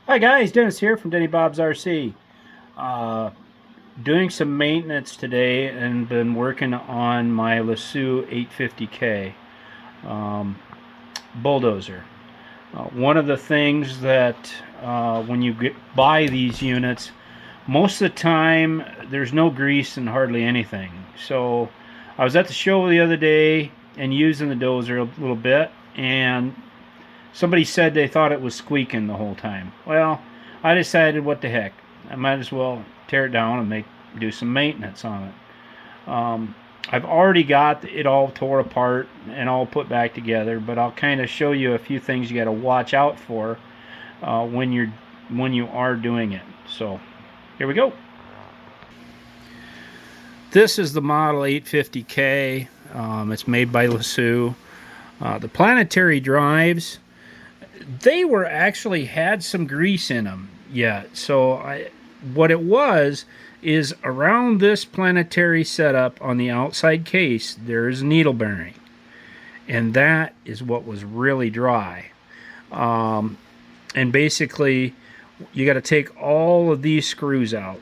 Hi guys, Dennis here from Denny Bob's RC. Uh, Doing some maintenance today and been working on my LESU 850K bulldozer. One of the things that when you buy these units, most of the time there's no grease and hardly anything. So I was at the show the other day and using the dozer a little bit, and somebody said they thought it was squeaking the whole time. Well, I decided, what the heck, I might as well tear it down and do some maintenance on it. I've already got it all tore apart and all put back together, but I'll kind of show you a few things you got to watch out for when you are doing it. So here we go. This is the model 850K. It's made by LESU. The Planetary drives, they were actually had some grease in them yet. So what it was is around this Planetary setup on the outside case, there is a needle bearing, and that is what was really dry. And basically, you got to take all of these screws out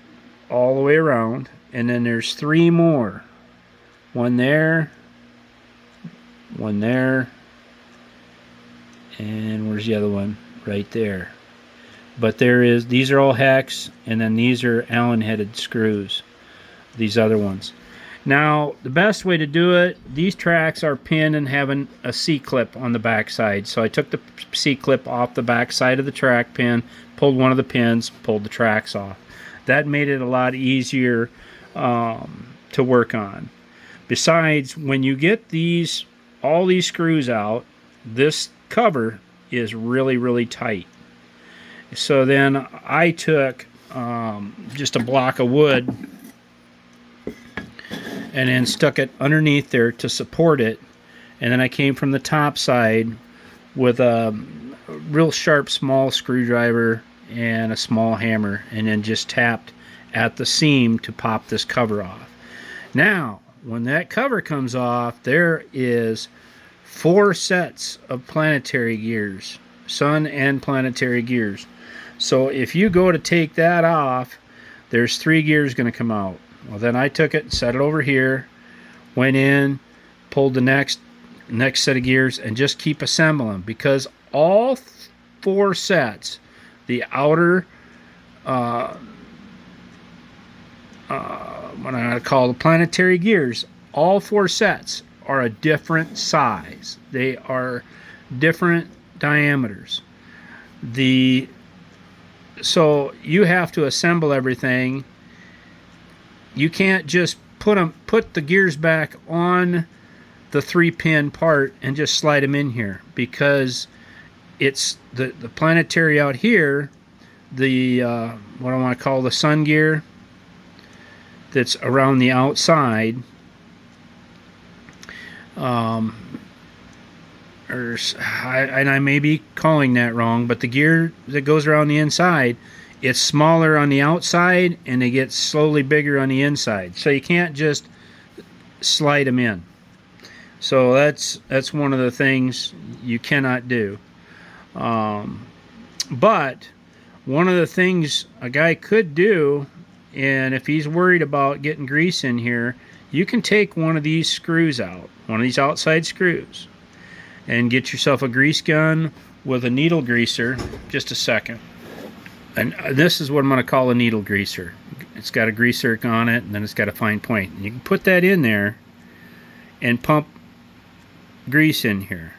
all the way around, and then there's three more. One there, one there, and where's the other one? Right there. But these are all hex, and then these are Allen headed screws, these other ones. Now, the best way to do it, these tracks are pinned and having a C-clip on the back side. So I took the C-clip off the back side of the track pin, pulled one of the pins, pulled the tracks off. That made it a lot easier to work on. Besides, when you get all these screws out, this cover is really, really tight. So then I took just a block of wood and then stuck it underneath there to support it, and then I came from the top side with a real sharp small screwdriver and a small hammer, and then just tapped at the seam to pop this cover off. Now, when that cover comes off, there is 4 sets of Planetary gears, Sun and Planetary gears. So if you go to take that off, there's 3 gears going to come out. Well, then I took it and set it over here, went in, pulled the next set of gears, and just keep assembling, because all 4 sets, the outer what I call the Planetary gears, all 4 sets are a different size. They are different diameters. So you have to assemble everything. You can't just put the gears back on the 3-pin part and just slide them in here, because it's the Planetary out here, the what I want to call the Sun gear that's around the outside, and I may be calling that wrong, but the gear that goes around the inside, it's smaller on the outside and they get slowly bigger on the inside. So you can't just slide them in. So that's one of the things you cannot do. But one of the things a guy could do, and if he's worried about getting grease in here, you can take one of these screws out, one of these outside screws, and get yourself a grease gun with a needle greaser. Just a second. And this is what I'm going to call a needle greaser. It's got a greaser on it, and then it's got a fine point. And you can put that in there and pump grease in here.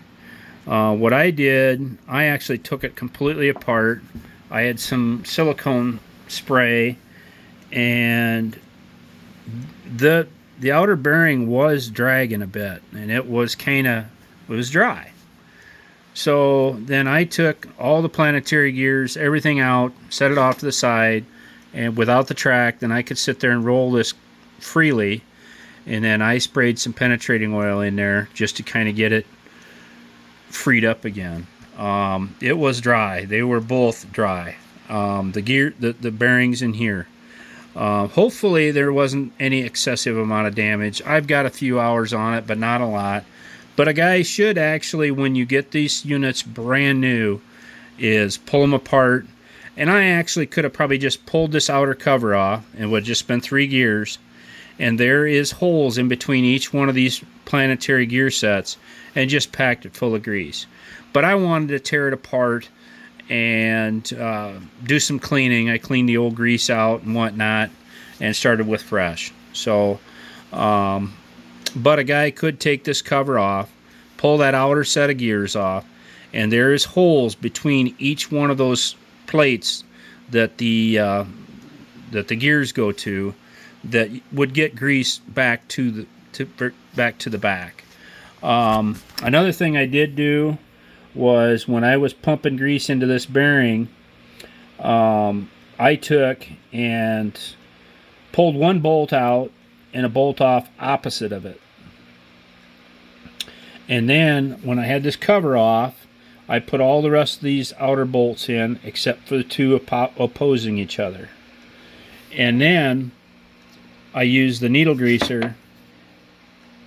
What I did, I actually took it completely apart. I had some silicone spray, and the outer bearing was dragging a bit, and it was dry. So then I took all the Planetary gears, everything out, set it off to the side, and without the track, then I could sit there and roll this freely. And then I sprayed some penetrating oil in there just to kind of get it freed up again. It was dry. They were both dry. The bearings in here. Hopefully there wasn't any excessive amount of damage. I've got a few hours on it, but not a lot. But a guy should actually, when you get these units brand new, is pull them apart And I actually could have probably just pulled this outer cover off and would have just been 3 gears. And there is holes in between each one of these Planetary gear sets, and just packed it full of grease. But I wanted to tear it apart and do some cleaning. I cleaned the old grease out and whatnot and started with fresh. So, but a guy could take this cover off, pull that outer set of gears off, and there is holes between each one of those plates that the gears go to, that would get grease back to the back. Another thing I did do was, when I was pumping grease into this bearing, I took and pulled one bolt out and a bolt off opposite of it. And then when I had this cover off, I put all the rest of these outer bolts in except for the 2 opposing each other. And then I used the needle greaser,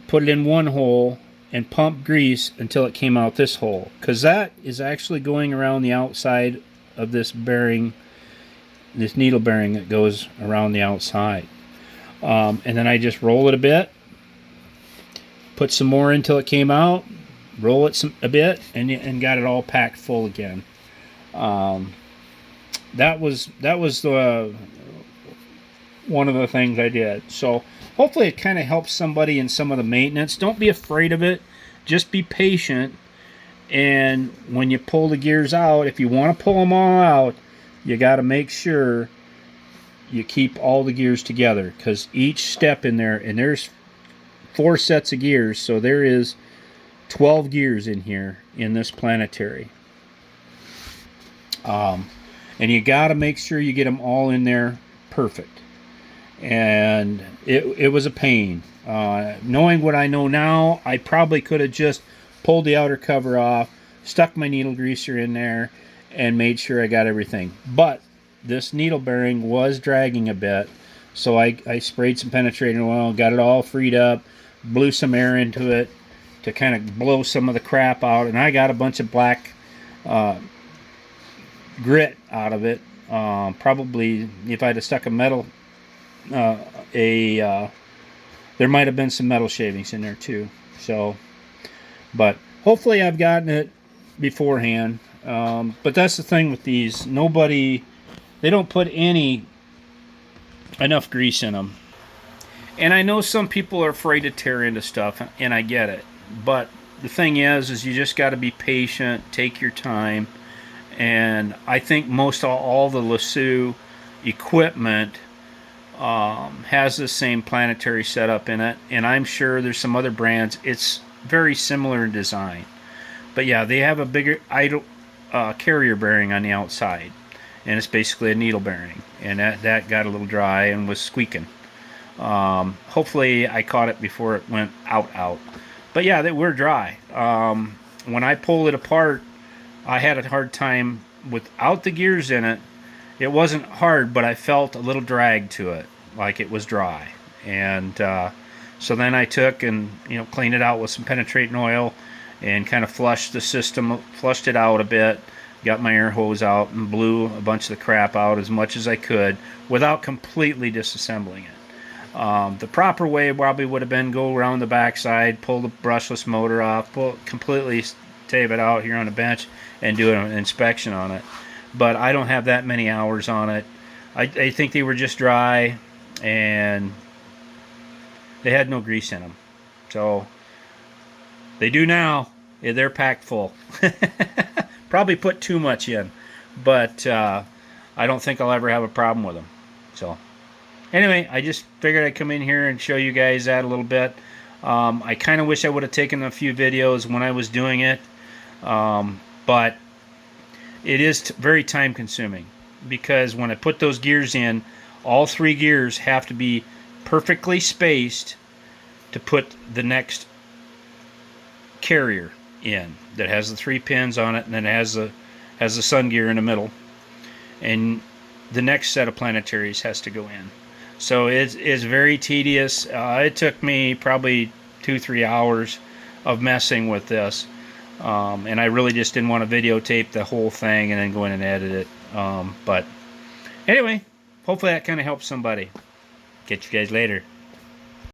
put it in one hole, and pump grease until it came out this hole, because that is actually going around the outside of this bearing, this needle bearing that goes around the outside. And then I just roll it a bit, put some more until it came out, roll it a bit, and got it all packed full again. That was the one of the things I did. So hopefully it kind of helps somebody in some of the maintenance. Don't be afraid of it. Just be patient. And when you pull the gears out, if you want to pull them all out, you got to make sure you keep all the gears together, because each step in there, and there's 4 sets of gears, so there is 12 gears in here in this Planetary. And you got to make sure you get them all in there perfect. And it was a pain. Knowing what I know now, I probably could have just pulled the outer cover off, stuck my needle greaser in there, and made sure I got everything. But this needle bearing was dragging a bit, so I sprayed some penetrating oil, got it all freed up, blew some air into it to kind of blow some of the crap out, and I got a bunch of black grit out of it. Probably if I'd have stuck a metal there might have been some metal shavings in there too. So, but hopefully I've gotten it beforehand. But that's the thing with these. They don't put enough grease in them. And I know some people are afraid to tear into stuff, and I get it. But the thing is you just got to be patient, take your time. And I think most all the LESU equipment has the same Planetary setup in it, and I'm sure there's some other brands it's very similar in design. But yeah, they have a bigger carrier bearing on the outside, and it's basically a needle bearing, and that got a little dry and was squeaking. Hopefully I caught it before it went out. But yeah, they were dry. When I pulled it apart, I had a hard time without the gears in it. It wasn't hard, but I felt a little drag to it, like it was dry. And so then I took and cleaned it out with some penetrating oil and kind of flushed the system, flushed it out a bit, got my air hose out and blew a bunch of the crap out as much as I could without completely disassembling it. The proper way probably would have been go around the backside, pull the brushless motor off, completely tape it out here on the bench and do an inspection on it. But I don't have that many hours on it. I think they were just dry, and they had no grease in them. So they do now. Yeah, they're packed full. Probably put too much in, but I don't think I'll ever have a problem with them. So anyway, I just figured I'd come in here and show you guys that a little bit. I kind of wish I would have taken a few videos when I was doing it, but it is very time consuming, because when I put those gears in, all 3 gears have to be perfectly spaced to put the next carrier in that has the 3 pins on it, and then it has the sun gear in the middle, and the next set of Planetaries has to go in. So it's very tedious. It took me probably 2-3 hours of messing with this. And I really just didn't want to videotape the whole thing and then go in and edit it. But anyway, hopefully that kind of helps somebody. Catch you guys later.